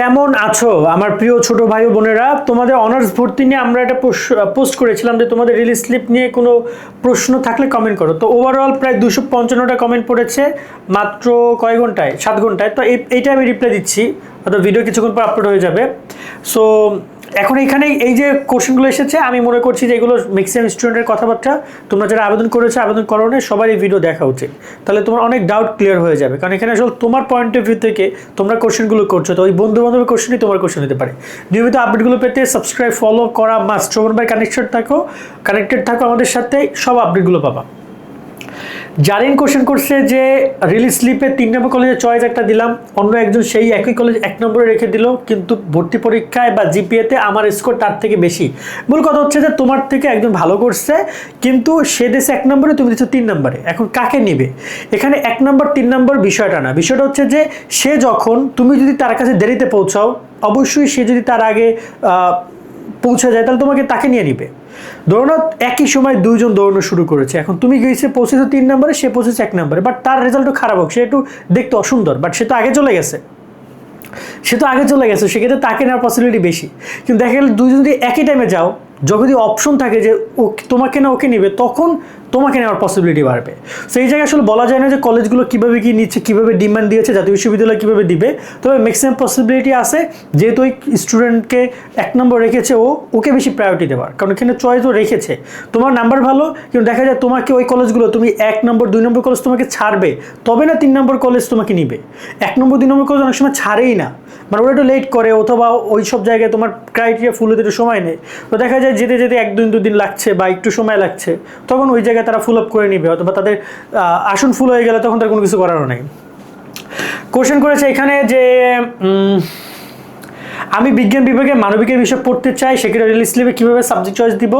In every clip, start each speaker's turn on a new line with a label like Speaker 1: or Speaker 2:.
Speaker 1: কেমন আছো আমার প্রিয় ছোট ভাই ও বোনেরা? তোমাদের অনার্স ভর্তি নিয়ে আমরা একটা পোস্ট করেছিলাম যে তোমাদের রিলিজ স্লিপ নিয়ে কোনো প্রশ্ন থাকলে কমেন্ট করো। তো ওভারঅল প্রায় 255টা কমেন্ট পড়েছে মাত্র কয় ঘন্টায়, 7 ঘন্টায়। তো এইটা আমি রিপ্লাই দিচ্ছি, অর্থাৎ ভিডিও কিছুক্ষণ পর আপলোড হয়ে যাবে। সো এখন এখানে এই যে কোশ্চেনগুলো এসেছে, আমি মনে করছি যে এগুলো ম্যাক্সিমাম স্টুডেন্টের কথাবার্তা। তোমরা যারা আবেদন করেছো, আবেদন করো না, সবার এই ভিডিও দেখা উচিত, তাহলে তোমার অনেক ডাউট ক্লিয়ার হয়ে যাবে। কারণ এখানে আসলে তোমার পয়েন্ট অফ ভিউ থেকে তোমরা কোশ্চেনগুলো করছো, তো ওই বন্ধু বান্ধবের কোশ্চেনই তোমার কোশ্চেন হতে পারে। নিয়মিত আপডেটগুলো পেতে সাবস্ক্রাইব ফলো করা মাস্ট। শোভন ভাই কানেক্টেড থাকো আমাদের সাথে, সব আপডেটগুলো পাবা। জারিন কোশ্চেন করছে যে রিলিজ স্লিপে 3 নম্বর কলেজে চয়েস একটা দিলাম, অন্য একজন সেই একই কলেজ 1 নম্বরে রেখে দিল, কিন্তু ভর্তি পরীক্ষায় বা জিপিএতে আমার স্কোর তার থেকে বেশি। মূল কথা হচ্ছে যে তোমার থেকে একজন ভালো করছে, কিন্তু সে দিয়েছে 1 নম্বরে, তুমি দিচ্ছ 3 নম্বরে। এখন কাকে নিবে? এখানে 1 নম্বর 3 নম্বর বিষয়টা না, বিষয়টা হচ্ছে যে সে যখন, তুমি যদি তার কাছে দেরিতে পৌঁছাও, অবশ্যই সে যদি তার আগে পৌঁছে যায় তাহলে তোমাকে তাকে নিয়ে নিবে। ধরো একই সময় দুইজন দৌড়ানো শুরু করেছে, এখন তুমি গিয়েছে পৌঁছেছো 3 নম্বরে, সে পৌঁছেছে 1 নম্বরে, বাট তার রেজাল্টও খারাপ হোক, সে একটু দেখতে অসুন্দর, বাট সে তো আগে চলে গেছে, সেক্ষেত্রে তাকে নেওয়ার পসিবিলিটি বেশি। কিন্তু দেখা গেলে দুইজন যদি একই টাইমে যাও, যদি অপশন থাকে যে ও তোমাকে না ওকে নিবে, তখন তোমাকে নেওয়ার পসিবিলিটি বাড়বে। সেই জায়গায় আসলে বলা যায় না যে কলেজগুলো কীভাবে কী নিচ্ছে, কীভাবে ডিমান্ড দিয়েছে, জাতীয় বিশ্ববিদ্যালয় কীভাবে দিবে। তবে ম্যাক্সিমাম পসিবিলিটি আছে, যেহেতু ওই স্টুডেন্টকে 1 নম্বর রেখেছে, ওকে বেশি প্রায়োরিটি দেওয়ার, কারণ এখানে চয়েসও রেখেছে। তোমার নাম্বার ভালো, কিন্তু দেখা যায় তোমাকে ওই কলেজগুলো, তুমি 1 নম্বর 2 নম্বর কলেজ তোমাকে ছাড়বে, তবে না 3 নম্বর কলেজ তোমাকে নিবে। 1 নম্বর 2 নম্বর কলেজ অনেক সময় ছাড়েই না, মানে ওরা একটু লেট করে, অথবা ওই সব জায়গায় তোমার ক্রাইটেরিয়া ফুল হতে একটু সময় নেই। তো দেখা যায় যেতে যেতে 1-2 দিন লাগছে বা একটু সময় লাগছে, তখন ওই জায়গায় তারা ফুল আপ করে নিবে, অথবা তাদের আসন ফুল হয়ে গেলে তখন তার কোনো কিছু করারও নেই। কোশ্চেন করেছে এখানে যে আমি বিজ্ঞান বিভাগে মানবিকের বিষয় পড়তে চাই, সেক্ষেত্রে রিলিজ স্লিপে কীভাবে সাবজেক্ট চয়েস দিব?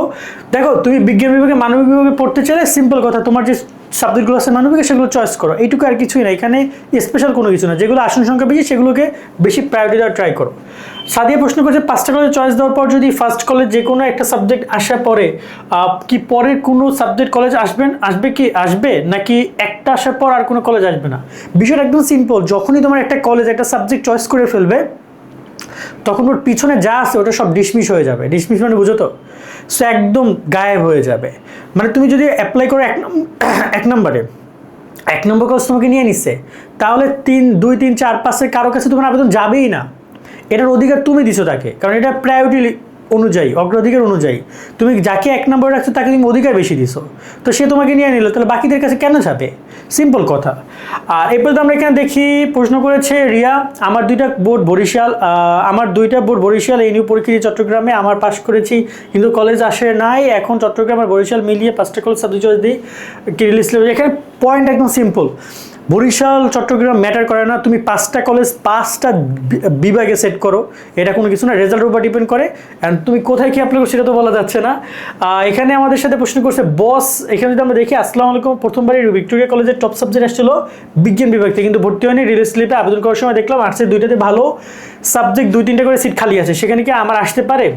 Speaker 1: দেখো, তুমি বিজ্ঞান বিভাগে মানবিক বিভাগে পড়তে চাইলে সিম্পল কথা, তোমার যে সাবজেক্টগুলো আছে মানবিকে, সেগুলো চয়েস করো, এইটুকু, আর কিছুই না। এখানে স্পেশাল কোনো কিছু না, যেগুলো আসন সংখ্যা বেশি সেগুলোকে বেশি প্রায়োরিটি দেওয়ার ট্রাই করো। সাদিয়া প্রশ্ন করছে 5টা কলেজ চয়েস দেওয়ার পর যদি ফার্স্ট কলেজ যে কোনো একটা সাবজেক্ট আসার পরে কি পরের কোনো সাবজেক্ট কলেজ আসবে নাকি একটা আসার পর আর কোনো কলেজ আসবে না? বিষয়টা একদম সিম্পল। যখনই তোমার একটা কলেজ একটা সাবজেক্ট চয়েস করে ফেলবে, তখন ওর পিছনে যা আছে ওটা সব ডিসমিস হয়ে যাবে। ডিসমিস মানে বুঝো তো? সো একদম গায়েব হয়ে যাবে। মানে তুমি যদি অ্যাপ্লাই করো 1 নম্বরে, 1 নম্বর কলেজ তোমাকে নিয়ে নিচ্ছে, তাহলে 2, 3, 4, 5-এর কারো কাছে তোমার আবেদন যাবেই না। এটার অধিকার তুমি দিছো তাকে, কারণ এটা প্রায়োরিটি অনুযায়ী, অগ্রাধিকার অনুযায়ী তুমি যাকে 1 নম্বরে রাখছো তাকে তুমি অধিকার বেশি দিছো, তো সে তোমাকে নিয়ে নিল, তাহলে বাকিদের কাছে কেন যাবে? সিম্পল কথা। আর এরপর তো আমরা এখানে দেখি প্রশ্ন করেছে রিয়া, আমার 2টা বোর্ড বরিশাল, এই নিউ পরীক্ষা দিয়ে চট্টগ্রামে আমার পাস করেছি, কিন্তু কলেজ আসে নাই। এখন চট্টগ্রাম আর বরিশাল মিলিয়ে 5টা কলেজ সাবজেক্ট চয়েস দিই, কি রিলিজ স্লিপ? এখানে পয়েন্ট একদম সিম্পল, বরিশাল চট্টগ্রাম ম্যাটার করে না, তুমি 5টা কলেজ 5টা বিভাগে সেট করো, এটা কোনো কিছু না, রেজাল্টের উপর ডিপেন্ড করে। অ্যান্ড তুমি কোথায় কি অ্যাপ্লাই করো সেটা তো বলা যাচ্ছে না। এখানে আমাদের সাথে প্রশ্ন করছে বস, এখানে যদি আমরা দেখি, আসসালামু আলাইকুম, প্রথমবারই ভিক্টোরিয়া কলেজের টপ সাবজেক্ট আসছিল বিজ্ঞান বিভাগ থেকে, কিন্তু ভর্তি হয়নি। রিলিজ স্লিপে আবেদন করার সময় দেখলাম আর্টসের 2টাতে ভালো সাবজেক্ট 2-3টা করে সিট খালি আছে, সেখানে কি আমার আসতে পারে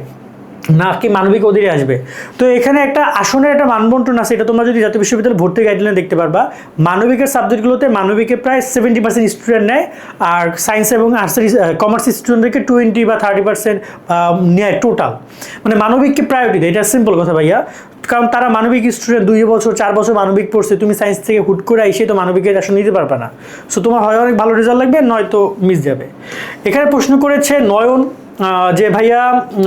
Speaker 1: নাকি মানবিক অধীনে আসবে? তো এখানে একটা আসনের একটা মানবন্টন আছে, এটা তোমরা যদি জাতীয় বিশ্ববিদ্যালয় ভর্তি গাইডলাইন দেখতে পারবা। মানবিকের সাবজেক্টগুলোতে মানবিকে প্রায় 70% স্টুডেন্ট নেয়, আর সায়েন্স এবং আর্টসের কমার্স স্টুডেন্টদেরকে 20 বা 30% নেয় টোটাল। মানে মানবিককে প্রায়োরিটি দেয়, এটা সিম্পল কথা ভাইয়া। কারণ তারা মানবিক স্টুডেন্ট, 2 বছর 4 বছর মানবিক পড়ছে, তুমি সায়েন্স থেকে হুট করে এসে তো মানবিকের আসন নিতে পারবে না। সো তোমার হয় অনেক ভালো রেজাল্ট লাগবে, নয়তো মিস যাবে। এখানে প্রশ্ন করেছে নয়ন যে ভাইয়া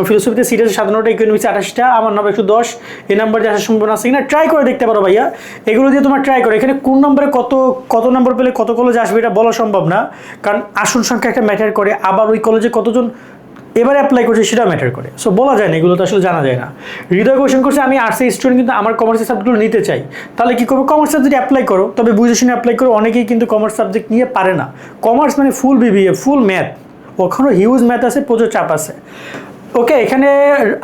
Speaker 1: ফিলোসফিতে সিট আছে 57টা, ইকোনমিক্সে 28টা, আমার নাম্বার 110, এই নাম্বার যে আসার সম্ভাবনা আছে কিনা ট্রাই করে দেখতে পারো ভাইয়া। এগুলো দিয়ে তোমার ট্রাই করো। এখানে কোন নম্বরে কত নম্বর পেলে কত কলেজ আসবে এটা বলা সম্ভব না, কারণ আসন সংখ্যা একটা ম্যাটার করে, আবার ওই কলেজে কতজন এবারে অ্যাপ্লাই করছে সেটা ম্যাটার করে। সো বলা যায় না, এগুলো তো আসলে জানা যায় না। হৃদয় কোয়েশ্চেন করছে আমি আর্টসের স্টুডেন্ট, কিন্তু আমার কমার্সের সাবজেক্টগুলো নিতে চাই, তাহলে কী করবো? কমার্স সাবজেক্ট অ্যাপ্লাই করো, তবে বুঝে শুনে অ্যাপ্লাই করো। অনেকেই কিন্তু কমার্স সাবজেক্ট নিয়ে পারে না। কমার্স মানে ফুল বিবিএ, ফুল ম্যাথ, ওখানেও হিউজ ম্যাথ আছে, প্রচুর চাপ আছে। ওকে, এখানে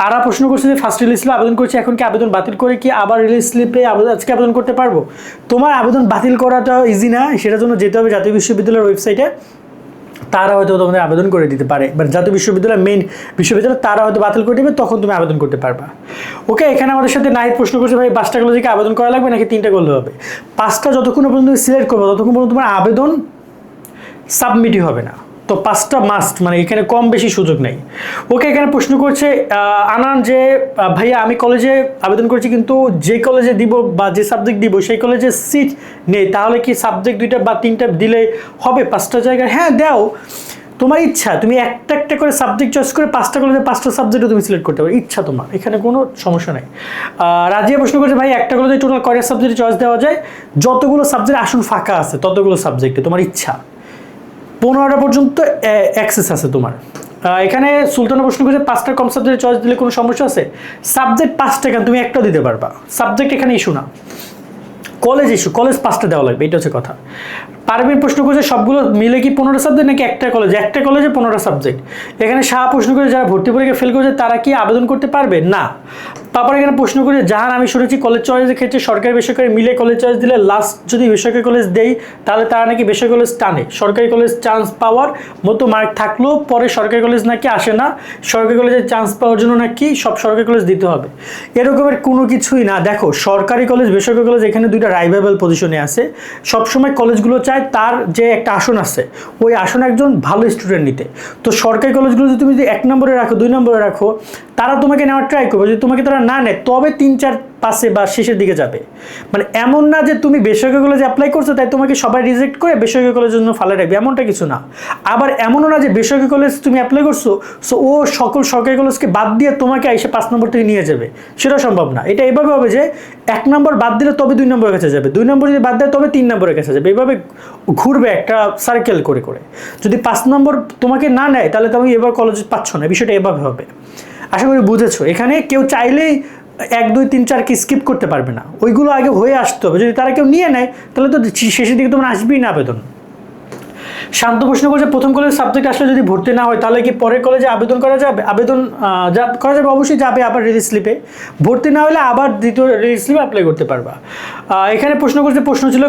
Speaker 1: আরা প্রশ্ন করছে যে ফার্স্ট রিলিজ স্লিপে আবেদন করছি, এখন কি আবেদন বাতিল করে কি আবার রিলিজ স্লিপে আজকে আবেদন করতে পারবো? তোমার আবেদন বাতিল করাটা ইজি না, সেটার জন্য যেতে হবে জাতীয় বিশ্ববিদ্যালয়ের ওয়েবসাইটে, তারা হয়তো তোমাদের আবেদন করে দিতে পারে, বাট জাতীয় বিশ্ববিদ্যালয় মেইন বিশ্ববিদ্যালয় তারা হয়তো বাতিল করে দেবে, তখন তুমি আবেদন করতে পারবা। ওকে, এখানে আমাদের সাথে নাহিদ প্রশ্ন করছে ভাই 5টা কলেজে আবেদন করা লাগবে নাকি 3টা করলে হবে? 5টা যতক্ষণ পর্যন্ত তুমি সিলেক্ট করবো ততক্ষণ পর্যন্ত তোমার আবেদন সাবমিটই হবে না। তো 5টা মাস্ট, মানে এখানে কম বেশি সুযোগ নেই। ওকে, এখানে প্রশ্ন করছে আনান যে ভাইয়া আমি কলেজে আবেদন করেছি কিন্তু যে কলেজে দিব বা যে সাবজেক্ট দিব সেই কলেজে সিট নেই, তাহলে কি সাবজেক্ট 2টা বা 3টা দিলে হবে 5টা জায়গায়? হ্যাঁ দাও, তোমার ইচ্ছা, তুমি একটা একটা করে সাবজেক্ট চয়েস করে 5টা কলেজে 5টা সাবজেক্টও তুমি সিলেক্ট করতে পারো, ইচ্ছা তোমার, এখানে কোনো সমস্যা নাই। রাজিয়া প্রশ্ন করছে ভাই একটা কলেজে টোটাল কয়টা সাবজেক্টে চয়েস দেওয়া যায়? যতগুলো সাবজেক্ট আসন ফাঁকা আছে ততগুলো সাবজেক্টে, তোমার ইচ্ছা, 15টা পর্যন্ত অ্যাক্সেস আছে তোমার। এখানে সুলতানা প্রশ্ন করছে 5টা কম সাবজেক্টে চয়েস দিলে কোনো সমস্যা আছে? সাবজেক্ট 5টা কেন, তুমি একটা দিতে পারবা, সাবজেক্ট এখানে ইস্যু না, কলেজ ইস্যু, কলেজ 5টা দেওয়া লাগবে, এটা হচ্ছে কথা। পারভিন প্রশ্ন করছে সবগুলো মিলে কি 15টা সাবজেক্ট নাকি একটা কলেজে? একটা কলেজে 15টা সাবজেক্ট। এখানে শাহ প্রশ্ন করে যারা ভর্তি পরীক্ষা ফেল করেছে তারা কি আবেদন করতে পারবে? না। তারপরে এখানে প্রশ্ন করে জাহান আমি শুনেছি কলেজ চয়েসের ক্ষেত্রে সরকারি বেসরকারি মিলে কলেজ চয়েস দিলে লাস্ট যদি বেসরকারি কলেজ দেই তাহলে তারা নাকি বেসরকারি কলেজ টানে, সরকারি কলেজ চান্স পাওয়ার মতো মার্ক থাকলেও পরে সরকারি কলেজ নাকি আসে না, সরকারি কলেজে চান্স পাওয়ার জন্য নাকি সব সরকারি কলেজ দিতে হবে, এরকমের কোনো কিছুই না। দেখো সরকারি কলেজ বেসরকারি কলেজ এখানে দুইটা রাইভেবল পজিশনে আছে, সবসময় কলেজগুলো চায় তার যে একটা আসন আছে ওই আসনে একজন ভালো স্টুডেন্ট নিতে। তো সরকারি কলেজগুলো যদি তুমি যদি 1 নম্বরে রাখো 2 নম্বরে রাখো, তারা তোমাকে নেওয়ার ট্রাই করবে, যদি তোমাকে তারা না নেয় তবে 3-4 পাশে বা শেষের দিকে যাবে। মানে এমন না যে তুমি বেসরকারি কলেজে অ্যাপ্লাই করছো তাই তোমাকে সবাই রিজেক্ট করে বেসরকারি কলেজের জন্য ফালে রাখবে, এমনটা কিছু না। আবার এমনও না যে বেসরকারি কলেজ তুমি অ্যাপ্লাই করছো সো ও সকল সরকারি কলেজকে বাদ দিয়ে তোমাকে এসে 5 নম্বর থেকে নিয়ে যাবে, সেটা সম্ভব না। এটা এভাবে হবে যে 1 নম্বর বাদ দিলে তবে 2 নম্বরের কাছে যাবে, 2 নম্বর যদি বাদ দেয় তবে 3 নম্বরের কাছে যাবে, এভাবে ঘুরবে একটা সার্কেল করে করে। যদি 5 নম্বর তোমাকে না নেয় তাহলে তুমি এবার কলেজে পাচ্ছ না, বিষয়টা এভাবে হবে। আশা করি বুঝেছো। এখানে কেউ চাইলেই 1, 2, 3, 4 কি স্কিপ করতে পারবে না, ওইগুলো আগে হয়ে আসতে হবে। যদি তারা কেউ নিয়ে নেয় তাহলে তো শেষের দিকে তোমার আসবেই না আবেদন। শান্ত প্রশ্ন করছে প্রথম কলেজে সাবজেক্ট আসলে যদি ভর্তি না হয় তাহলে কি পরের কলেজে আবেদন করা যাবে? আবেদন করা যাবে, অবশ্যই যাবে আবার রিলিজ স্লিপে, ভর্তি না হলে আবার দ্বিতীয় রিলিজ স্লিপে অ্যাপ্লাই করতে পারবা। এখানে প্রশ্ন প্রশ্ন ছিল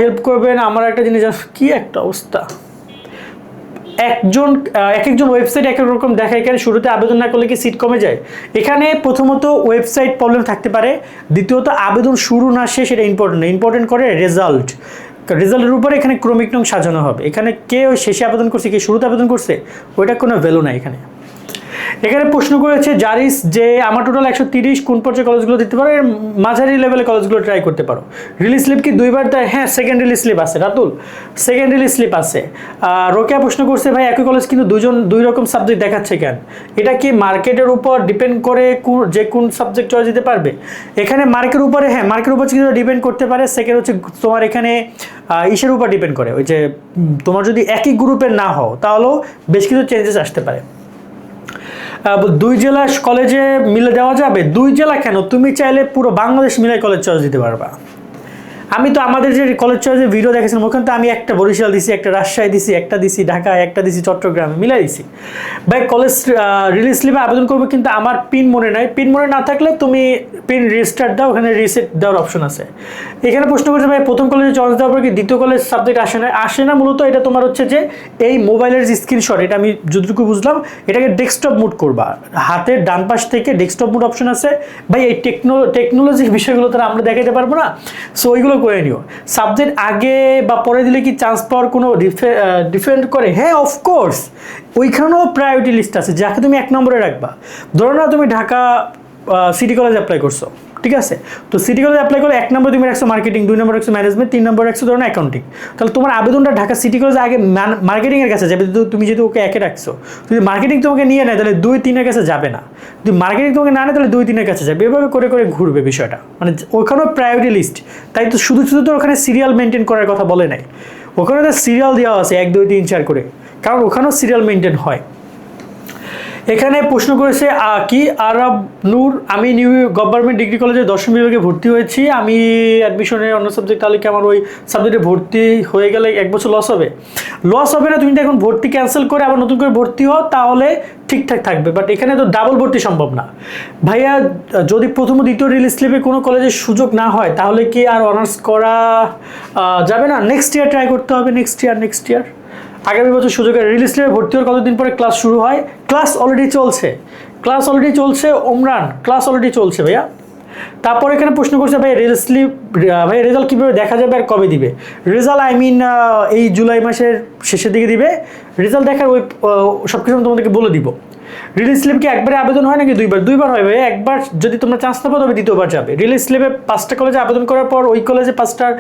Speaker 1: হেল্প করবেন আমার একটা জিনিস, কি একটা অবস্থা, এক একজন ওয়েবসাইট এক এক রকম দেখায়। এখানে শুরুতে আবেদন না করলে কি সিট কমে যায়? এখানে প্রথমত ওয়েবসাইট প্রবলেম থাকতে পারে, দ্বিতীয়ত আবেদন শুরু না শেষ এটা ইম্পর্টেন্ট করে রেজাল্টের উপরে এখানে ক্রমিক নং সাজানো হবে। এখানে কে শেষে আবেদন করছে কে শুরুতে আবেদন করছে ওইটা কোনো ভ্যালু নাই এখানে। এখানে প্রশ্ন করেছে জারিস যে আমার টোটাল 130 কোন পর্যায়ে কলেজগুলো দিতে পারো, এর মাঝারি লেভেলে কলেজগুলো ট্রাই করতে পারো। রিলিজ স্লিপ কি 2বার দেয়? হ্যাঁ, সেকেন্ড রিলিজ স্লিপ আছে রাতুল, সেকেন্ড রিলিজ স্লিপ আছে। রোকেয়া প্রশ্ন করছে ভাই একই কলেজ কিন্তু 2 রকম সাবজেক্ট দেখাচ্ছে কেন? এটা কি মার্কেটের উপর ডিপেন্ড করে যে কোন সাবজেক্ট চয়েস দিতে পারবে? এখানে মার্কের উপরে, হ্যাঁ মার্কের উপর কিন্তু ডিপেন্ড করতে পারে। সেকেন্ড হচ্ছে তোমার এখানে ইসের উপর ডিপেন্ড করে, ওই যে তোমার যদি একই গ্রুপের না হও তাহলেও বেশ কিছু চেঞ্জেস আসতে পারে। 2 জেলা কলেজে মিলে দেওয়া যাবে? 2 জেলা কেন, তুমি চাইলে পুরো বাংলাদেশ মিলে কলেজ চয়েস দিতে পারবা। আমি তো আমাদের যে কলেজ চয়েসের ভিডিও দেখেছিলাম ওখানে তো আমি একটা বরিশাল দিছি, একটা রাজশাহী দিছি, একটা দিছি ঢাকা, একটা দিছি চট্টগ্রামে, মিলাই দিছি। ভাই কলেজ রিলিজ স্লিপে আবেদন করবো কিন্তু আমার পিন মনে নাই, পিন মনে না থাকলে তুমি পিন রিস্টার্ট দাও, ওখানে রিসেট দেওয়ার অপশন আছে। এখানে প্রশ্ন করছে ভাই প্রথম কলেজে চয়েস দেওয়ার পর কি দ্বিতীয় কলেজ সাবজেক্ট আসে না? মূলত এটা তোমার হচ্ছে যে এই মোবাইলের যে স্ক্রিনশট, এটা আমি যতটুকু বুঝলাম এটাকে ডেস্কটপ মুড করবা, হাতের ডান পাশ থেকে ডেস্কটপ মুড অপশন আছে। ভাই এই টেকনোলজির বিষয়গুলো তো আমরা দেখাতে পারবো না, সো ওইগুলো করে নিও। সাবজেক্ট আগে বা পরে দিলে কি চান্স পাওয়ার কোনো ডিফেন্ড করে? হ্যাঁ অফকোর্স, ওইখানেও প্রায়োরিটি লিস্ট আছে যাকে তুমি 1 নম্বরে রাখবা। ধরো না তুমি ঢাকা সিটি কলেজ অ্যাপ্লাই করছো, ঠিক আছে, তো সিটি কলেজ অ্যাপ্লাই করে 1 নম্বর তুমি রাখছো মার্কেটিং, 2 নম্বর রাখছো ম্যানেজমেন্ট, 3 নম্বর রাখছো ধরো অ্যাকাউন্টিং, তাহলে তোমার আবেদনটা ঢাকা সিটি কলেজে আগে মার্কেটিংয়ের কাছে যাবে। তুমি যদি ওকে 1-এ রাখছো, যদি মার্কেটিং তোমাকে নিয়ে নেয় তাহলে 2-3-এর কাছে যাবে না, যদি মার্কেটিং তোমাকে না নেয় তাহলে 2-3-এর কাছে যাবে, এভাবে করে করে ঘুরবে বিষয়টা। মানে ওখানেও প্রায়োরিটি লিস্ট, তাই তো শুধু তো ওখানে সিরিয়াল মেনটেন করার কথা বলে নাই, ওখানে তো সিরিয়াল দেওয়া আছে 1, 2, 3, 4 করে, কারণ ওখানেও সিরিয়াল মেনটেন হয়। এখানে প্রশ্ন করেছে কি আরব নূর, আমি নিউ গভর্নমেন্ট ডিগ্রি কলেজে দর্শন বিভাগে ভর্তি হয়েছি, আমি অ্যাডমিশনের অন্য সাবজেক্ট, তাহলে কি আমার ওই সাবজেক্টে ভর্তি হয়ে গেলে 1 বছর লস হবে? লস হবে না, তুমি তো এখন ভর্তি ক্যান্সেল করে আবার নতুন করে ভর্তি হও তাহলে ঠিকঠাক থাকবে, বাট এখানে তো ডাবল ভর্তি সম্ভব না ভাইয়া। যদি প্রথম ও দ্বিতীয় রিলিজ স্লিপে কোনো কলেজের সুযোগ না হয় তাহলে কি আর অনার্স করা যাবে না? নেক্সট ইয়ার ট্রাই করতে হবে, নেক্সট ইয়ার আগামী বছর সুযোগের রিলিজ স্লিপে ভর্তি হওয়ার কতদিন পরে ক্লাস শুরু হয়? ক্লাস অলরেডি চলছে ওমরান, ক্লাস অলরেডি চলছে ভাইয়া। তারপর এখানে প্রশ্ন করছে ভাই রিলিজ স্লিপ, ভাই রেজাল্ট কীভাবে দেখা যাবে আর কবে দিবে? রেজাল্ট এই জুলাই মাসের শেষের দিকে দিবে, রেজাল্ট দেখার ওই সব কিছু আমি তোমাদেরকে বলে দিব। রিলিজ স্লিপ কি একবারে আবেদন হয় নাকি দুইবার হয় ভাই? একবার যদি তোমরা চান্স না পাও তবে দ্বিতীয়বার যাবে। রিলিজ স্লিপে 5টা কলেজে আবেদন করার পর ওই কলেজে 5টার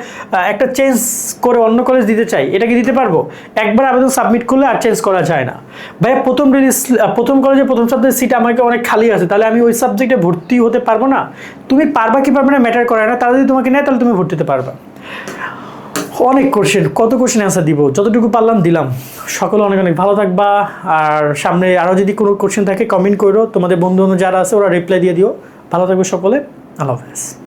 Speaker 1: একটা চেঞ্জ করে অন্য কলেজ দিতে চাই, এটা কি দিতে পারবো? একবার আবেদন সাবমিট করলে আর চেঞ্জ করা যায় না ভাইয়া। প্রথম কলেজে প্রথম সপ্তাহের সিট আমাকে অনেক খালি আছে, তাহলে আমি ওই সাবজেক্টে ভর্তি হতে পারবো না? তুমি পারবা কি পারবে না ম্যাটার করে না, তারা যদি তোমাকে নেয় তাহলে তুমি ভর্তি হতে পারবা। অনেক কোশ্চেন, কত কোশ্চেন অ্যান্সার দিব, যতটুকু পারলাম দিলাম। সকলে অনেক অনেক ভালো থাকবা। আর সামনে আরও যদি কোনো কোশ্চেন থাকে কমেন্ট করো, তোমাদের বন্ধু বান্ধব যারা আছে ওরা রিপ্লাই দিয়ে দিও। ভালো থাকবে সকলে, আল্লাহ হাফেজ।